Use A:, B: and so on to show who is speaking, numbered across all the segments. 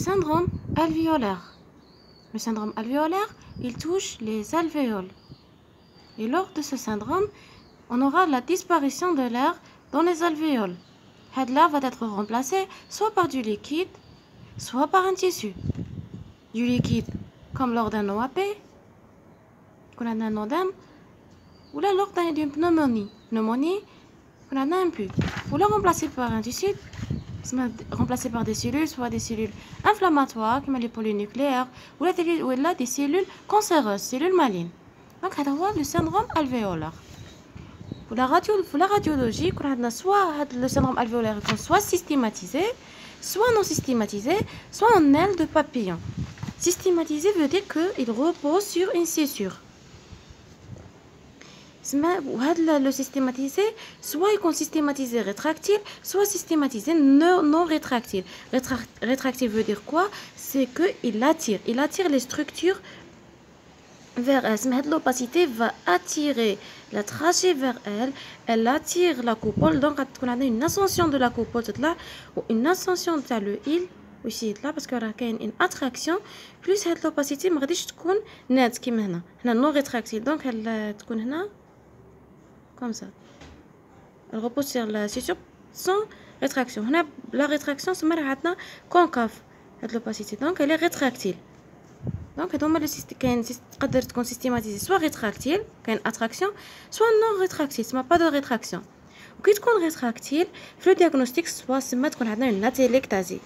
A: syndrome alvéolaire. Le syndrome alvéolaire, il touche les alvéoles. Et lors de ce syndrome, on aura la disparition de l'air dans les alvéoles. L'air va être remplacé soit par du liquide, soit par un tissu. Du liquide, comme lors d'un OAP, qu'on a un odème, ou là lors d'une pneumonie. Pneumonie, qu'on a un PU. Ou là remplacé par un tissu, remplacé par des cellules, soit des cellules inflammatoires, comme les polynucléaires, ou là des cellules cancéreuses, cellules malignes. Donc, c'est le syndrome alvéolaire. Pour la radiologie, soit le syndrome alvéolaire soit systématisé, soit non systématisé, soit en aile de papillon. Systématisé veut dire qu'il repose sur une scissure. Le systématisé, soit il est systématisé rétractile, soit systématisé non rétractile. Rétractile veut dire quoi? C'est qu'il attire. Il attire les structures vers elle. L'opacité va attirer la trachée vers elle. Elle attire la coupole. Donc, on a une ascension de la coupole là, ou une ascension de le île. aussi là parce qu'il y a une attraction plus cette l'opacité ما غاديش تكون نات كيما هنا نو rétractile donc elle تكون هنا comme ça elle repose sur la scissure sans rétraction هنا la rétraction سما راه عندنا concave هاد l'opacité donc elle est rétractile donc هذوما لي كاين تقدر تكون systématisée soit rétractile كاين attraction soit non rétractile سما pas de rétraction وكي تكون rétractile في le diagnostic soit سما تكون عندنا une atelectasie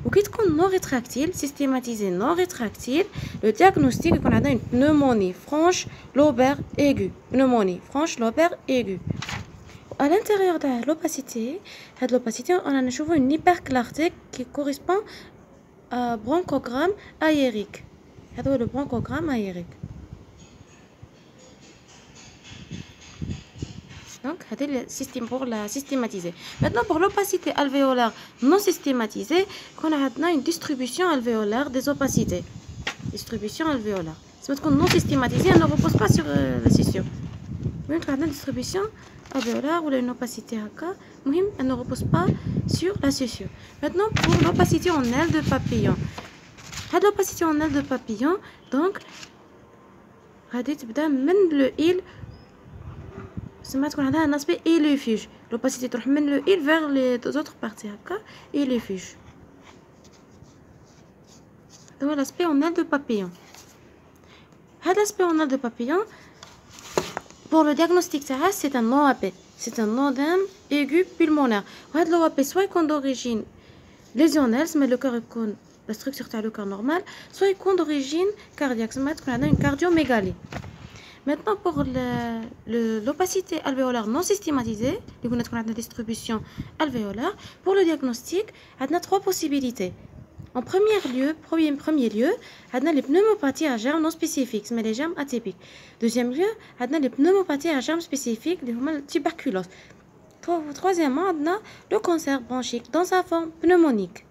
A: وكي تكون non rétractile systématisée non rétractile le diagnostic يكون عندنا une pneumonie franche lobaire aiguë pneumonie franche lobaire aiguë à l'intérieur de l'opacité cette l'opacité on a نشوفوا une hyperclarté qui correspond à bronchogramme aérique هذا هو le bronchogramme aérique donc c'est le système pour la systématiser. Maintenant pour l'opacité alvéolaire non systématisée, qu'on a une distribution alvéolaire des opacités. Distribution alvéolaire. Si on non systématisée, elle ne repose pas sur la scissure. Mais on a une distribution alvéolaire ou une opacité elle ne repose pas sur la scissure. Maintenant pour l'opacité en aile de papillon. L'opacité en aile de papillon, donc le île سما تكون عندها un aspect illufuge l'opacité تروح من le île vers les autres parties هكا illufuge هذا هو l'aspect en aile de papillon هذا l'aspect en aile de papillon pour le diagnostic تاعها c'est un OAP c'est un odème aigu pulmonaire وهذا l'OAP soit يكون d'origine lésionnelle سما le cœur يكون la structure تاع le cœur normal soit يكون d'origine cardiaque سما تكون عندنا une cardiomégalie. Maintenant pour l'opacité alvéolaire non systématisée, il y a une distribution alvéolaire. Pour le diagnostic, il y a trois possibilités. En premier lieu, il y a les pneumopathies à germes non spécifiques, mais les germes atypiques. Deuxième lieu, il y a les pneumopathies à germes spécifiques, la tuberculose. Troisièmement, il y a le cancer bronchique dans sa forme pneumonique.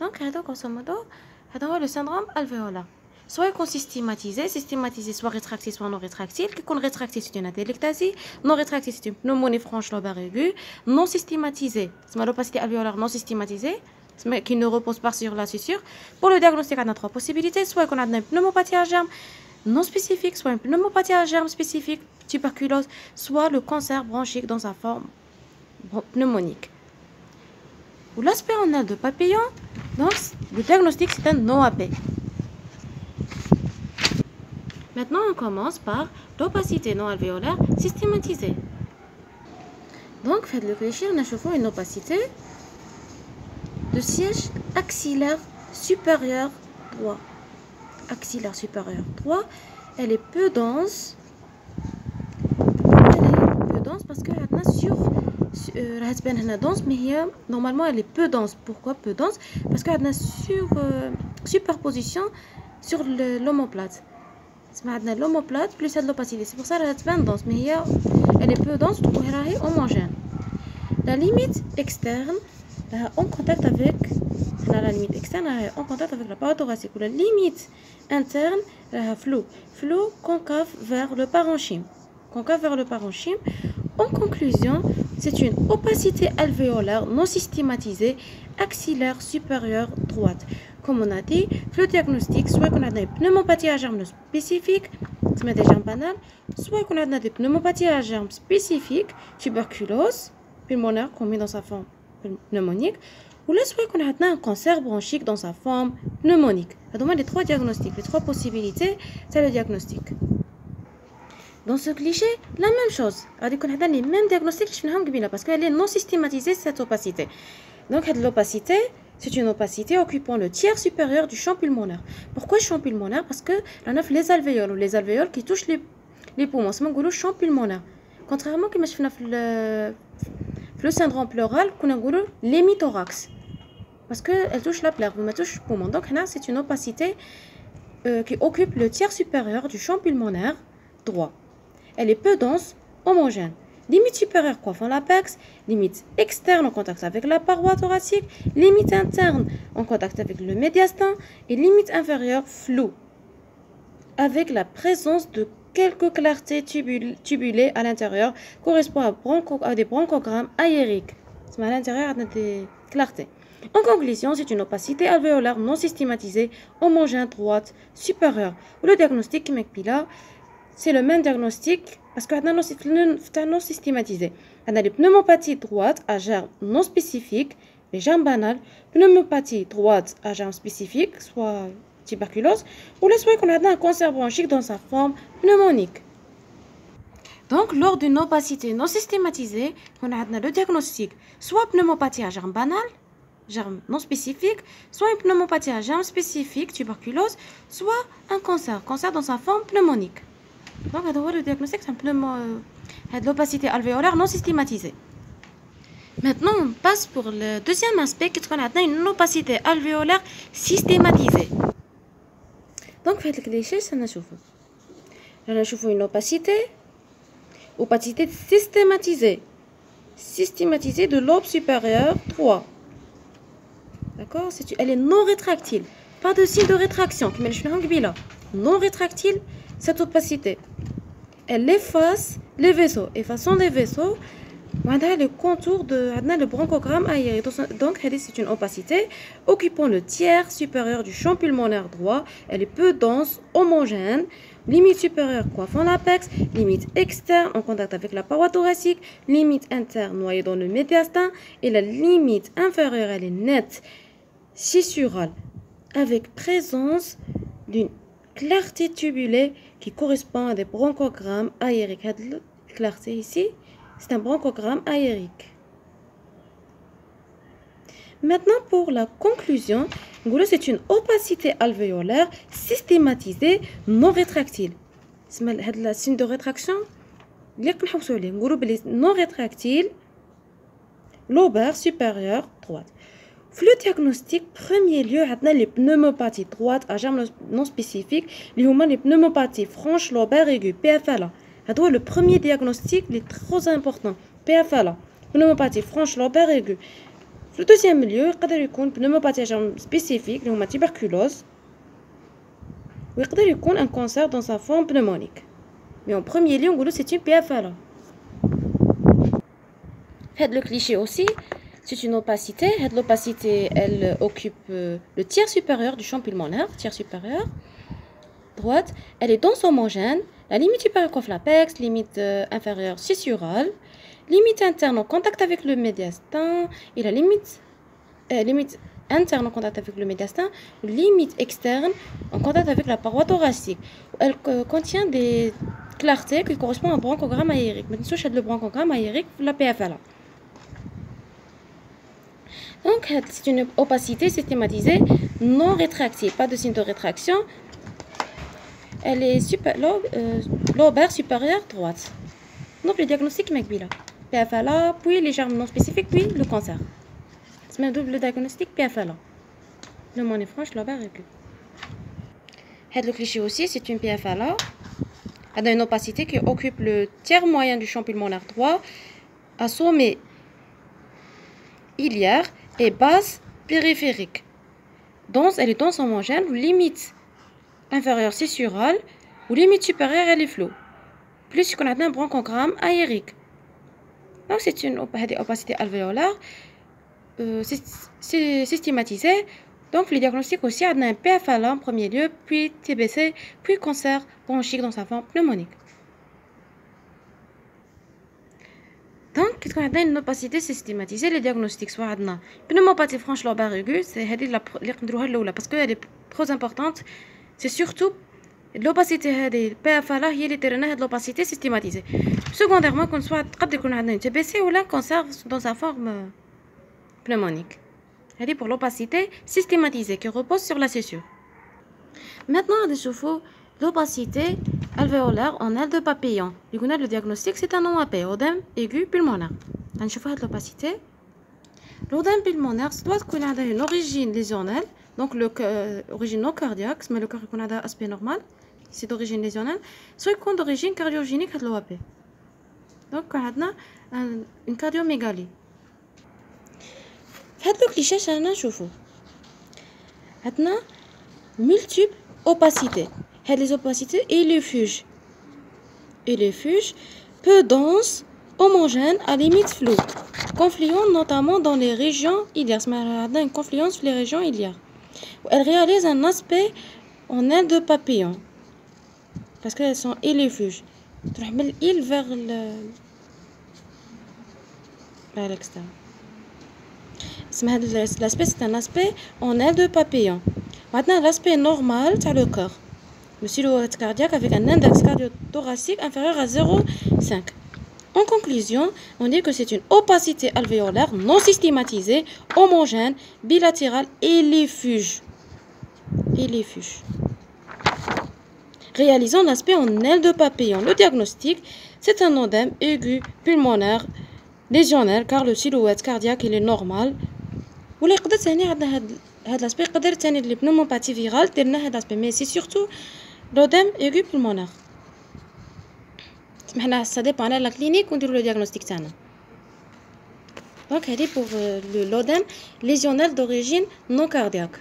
A: Donc, grosso modo, c'est le syndrome alvéolaire. Soit il est systématisé, soit rétractile, soit non rétractile. Qui est rétractile, c'est une atelectasie. Non rétractile, c'est une pneumonie franche lobaire aiguë. Non systématisée, c'est l'opacité alvéolaire non systématisée, qui ne repose pas sur la scissure. Pour le diagnostic, on a trois possibilités. Soit on a une pneumopathie à germe non spécifique, soit une pneumopathie à germe spécifique, tuberculose, soit le cancer bronchique dans sa forme pneumonique. Pour l'aspect en aile de papillon, donc, le diagnostic, c'est un OAP. Maintenant, on commence par l'opacité non alvéolaire systématisée. Donc, faites le cliché, on a une opacité de siège axillaire supérieur droit. Axillaire supérieur droit, elle est peu dense. Parce que elle est dense, mais normalement elle est peu dense. Pourquoi peu dense? Parce qu'elle a une superposition sur l'omoplate. L'omoplate plus l'opacité, c'est pour ça qu'elle est dense, mais elle est peu dense, donc elle est homogène. La limite externe en contact avec la paroi thoracique. La limite interne flou concave vers le parenchyme. En conclusion, c'est une opacité alvéolaire non systématisée axillaire supérieure droite. Comme on a dit, le diagnostic, soit qu'on a des pneumopathies à germes spécifiques, c'est des germes banales, soit qu'on a des pneumopathies à germes spécifiques, tuberculose pulmonaire commis dans sa forme pneumonique, ou là, soit qu'on a un cancer bronchique dans sa forme pneumonique. Ça demande les trois diagnostics, les trois possibilités, c'est le diagnostic. Dans ce cliché, la même chose. On a les mêmes diagnostics parce qu'elle est non systématisée, cette opacité. Donc, l'opacité, c'est une opacité occupant le tiers supérieur du champ pulmonaire. Pourquoi champ pulmonaire? Parce que on a les alvéoles, ou les alvéoles qui touchent les poumons. C'est le champ pulmonaire. Contrairement à le syndrome pleural, on a l'hémithorax. Parce qu'elle touche la plaie, elle touche le poumon. Donc, là, c'est une opacité qui occupe le tiers supérieur du champ pulmonaire droit. Elle est peu dense, homogène. Limite supérieure coiffant l'apex, limite externe en contact avec la paroi thoracique, limite interne en contact avec le médiastin et limite inférieure floue, avec la présence de quelques clartés tubulées à l'intérieur correspond à des bronchogrammes aériques. À l'intérieur, on a des clartés. En conclusion, c'est une opacité alvéolaire non systématisée, homogène droite supérieure. Le diagnostic qui m'explique là, c'est le même diagnostic parce qu'on a non systématisé. On a les pneumopathies droites à germes non spécifiques, les germes banales, pneumopathie droite à germes spécifiques, soit tuberculose, ou le soit qu'on a un cancer bronchique dans sa forme pneumonique. Donc, lors d'une opacité non systématisée, on a le diagnostic soit pneumopathie à germes banales, germes non spécifiques, soit une pneumopathie à germes spécifiques, tuberculose, soit un cancer dans sa forme pneumonique. Donc, le diagnostic, c'est simplement l'opacité alvéolaire non systématisée. Maintenant, on passe pour le deuxième aspect, qui est qu'on a une opacité alvéolaire systématisée. Donc, fait le cliché, ça n'a pas une opacité systématisée. Systématisée de lobe supérieur 3. D'accord? Elle est non rétractile. Pas de signe de rétraction. Non rétractile, cette opacité. Elle efface les vaisseaux. Effaçant les vaisseaux, on a le contour de le bronchogramme aéré. Donc, c'est une opacité occupant le tiers supérieur du champ pulmonaire droit. Elle est peu dense, homogène. Limite supérieure coiffant l'apex, limite externe en contact avec la paroi thoracique, limite interne noyée dans le médiastin et la limite inférieure, elle est nette, scissurale, avec présence d'une clarté tubulée qui correspond à des bronchogrammes aériques. Cette clarté ici, c'est un bronchogramme aérique. Maintenant, pour la conclusion, c'est une opacité alvéolaire systématisée non rétractile. C'est le signe de rétraction. Non rétractile, lobaire supérieure droite. Le diagnostic, premier lieu, on a les pneumopathies droites à germes non spécifiques, les pneumopathies franches lobaires aiguës, PFLA. C'est le premier diagnostic, il est trop important. PFLA, pneumopathie franche lobaire aiguë. Le deuxième lieu, il y a une pneumopathie à germes spécifiques, la tuberculose, ou il y a un cancer dans sa forme pneumonique. Mais en premier lieu, c'est une PFLA. Le cliché aussi, c'est une opacité. L'opacité, elle occupe le tiers supérieur du champ pulmonaire, tiers supérieur, droite. Elle est dense homogène. La limite supérieure coiffe l'apex, limite inférieure scissurale. Limite interne en contact avec le médiastin et la limite interne en contact avec le médiastin, limite externe en contact avec la paroi thoracique. Elle contient des clartés qui correspondent à un bronchogramme aérique. Maintenant, je le bronchogramme aérique, la PFLA. Donc, c'est une opacité systématisée non rétractile, pas de signe de rétraction. Elle est lobaire supérieure droite. Donc, le diagnostic est là. PFLA, puis les germes non spécifiques, puis le cancer. C'est un double diagnostic PFLA. Pneumonie franche, lobaire aiguë. Le cliché aussi, c'est une PFLA. Elle a une opacité qui occupe le tiers moyen du champ pulmonaire droit, à sommet iliaire et base périphérique. Elle est dense homogène, ou limite inférieure scissurale, ou limite supérieure, elle est floue. Plus qu'on a un bronchogramme aérique. Donc c'est une opacité alvéolaire systématisée. Donc le diagnostic aussi a un PFLA en premier lieu, puis TBC, puis cancer bronchique dans sa forme pneumonique. Donc, quand on a une opacité systématisée, les diagnostics soit une pneumopathie franche lobaire aiguë, c'est parce qu'elle est trop importante. C'est surtout l'opacité des PFLA qui est l'opacité systématisée. Secondairement, qu'on soit une TBC ou un cancer dans sa forme pneumonique. C'est pour l'opacité systématisée qui repose sur la césure. Maintenant, on a l'opacité alvéolaire en aile de papillon. Le diagnostic, c'est un OAP, odème aigu pulmonaire. On va l'opacité. L'odème pulmonaire doit avoir une origine lésionnelle, donc l'origine non cardiaque, mais le cœur a un aspect normal, c'est d'origine lésionnelle, soit d'origine cardiogénique de l'OAP. Donc, on a une cardiomégalie. هاد لو كليشاش هنا نشوفو عندنا multiple opacité. هاد les opacités et les fuges peu denses, homogènes à limite floue, confluent notamment dans les régions iliaires. عندنا une confluence sur les régions iliaires. Elles réalisent un aspect en aile de papillon parce qu'elles sont illufuges. تروح من l'île vers l'extérieur. L'aspect c'est un aspect en aile de papillon. Maintenant l'aspect normal c'est le cœur. Le silhouette cardiaque avec un index cardio-thoracique inférieur à 0,5. En conclusion, on dit que c'est une opacité alvéolaire non systématisée, homogène, bilatérale et illifuge. Réalisant l'aspect en aile de papillon. Le diagnostic, c'est un odème aigu pulmonaire lésionnel car le silhouette cardiaque il est normal. ولا يقدر ثاني عندنا هاد لاسبي يقدر ثاني لي بنوموباتي فيرال درنا هاد لاسبي مي سي سورتو لودام ايغو بولمونير سمحنا سا ديبون على لا كلينيك ونديرو لو دياغنوستيك تاعنا دونك هادي بور لو لودام ليزيونيل دوريجين نون كاردياك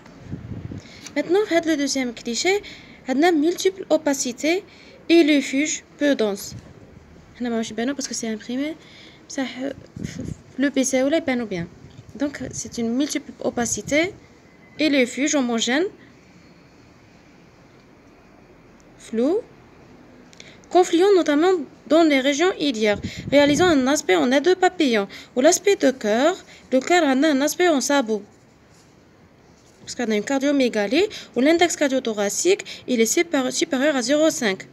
A: maintenant هاد لو دوزيام كليشي عندنا مولتيبل اوباسيتي اي لو فوج بو دونس هنا ماهوش يبانو باسكو سي امبريمي بصح لو بي سي ولا يبانو بيان. Donc, c'est une multiple opacité et les fuges homogènes, flous, confluent notamment dans les régions iliaires, réalisant un aspect en aile de papillon. Ou l'aspect de cœur, le cœur a un aspect en sabot. Parce qu'on a une cardiomégalie, où l'index cardiothoracique il est supérieur à 0,5.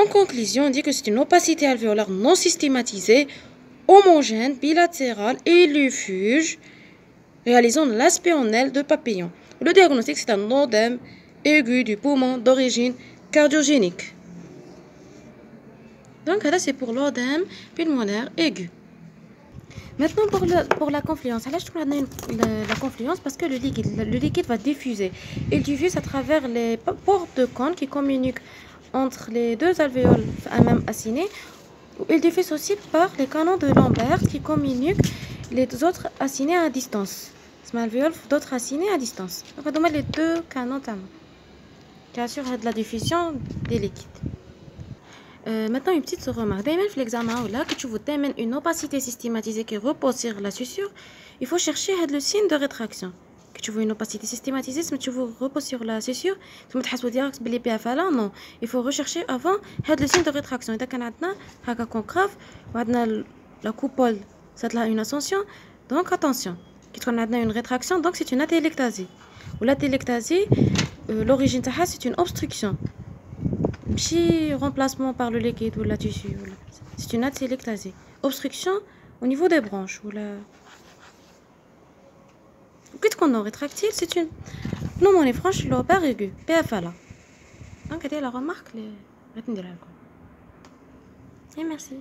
A: En conclusion, on dit que c'est une opacité alvéolaire non systématisée, homogène, bilatérale et illifuge, réalisant l'aspect en aile de papillon. Le diagnostic, c'est un odème aigu du poumon d'origine cardiogénique. Donc, là, c'est pour l'odème pulmonaire aigu. Maintenant, pour la confluence. Là, je trouve la confluence parce que le liquide va diffuser. Il diffuse à travers les pores de cône qui communiquent entre les deux alvéoles à même assinés. Il diffuse aussi par les canaux de Lambert qui communiquent les autres assinés à distance. C'est alvéoles d'autres assinés à distance. Donc, on a les deux canaux qui assurent la diffusion des liquides. Maintenant, une petite remarque. Dès l'examen là, que tu vois une opacité systématisée qui repose sur la suture, il faut chercher le signe de rétraction. Que tu vois une opacité systématisée, mais tu vois repose sur la suture, tu me dis direct que les PFLA, non. Il faut rechercher avant le signe de rétraction. Et quand on a concave, la coupole, ça a une ascension. Donc attention, quand on a une rétraction, donc c'est une atélectasie. Ou l'atélectasie, l'origine c'est une obstruction. Petit remplacement par le liquide ou la tissu. C'est une atélectasie. Obstruction au niveau des branches. Qu'est-ce qu'on a rétractile, c'est une pneumonie franche lobaire aiguë, PFLA. Donc, la remarque, et merci.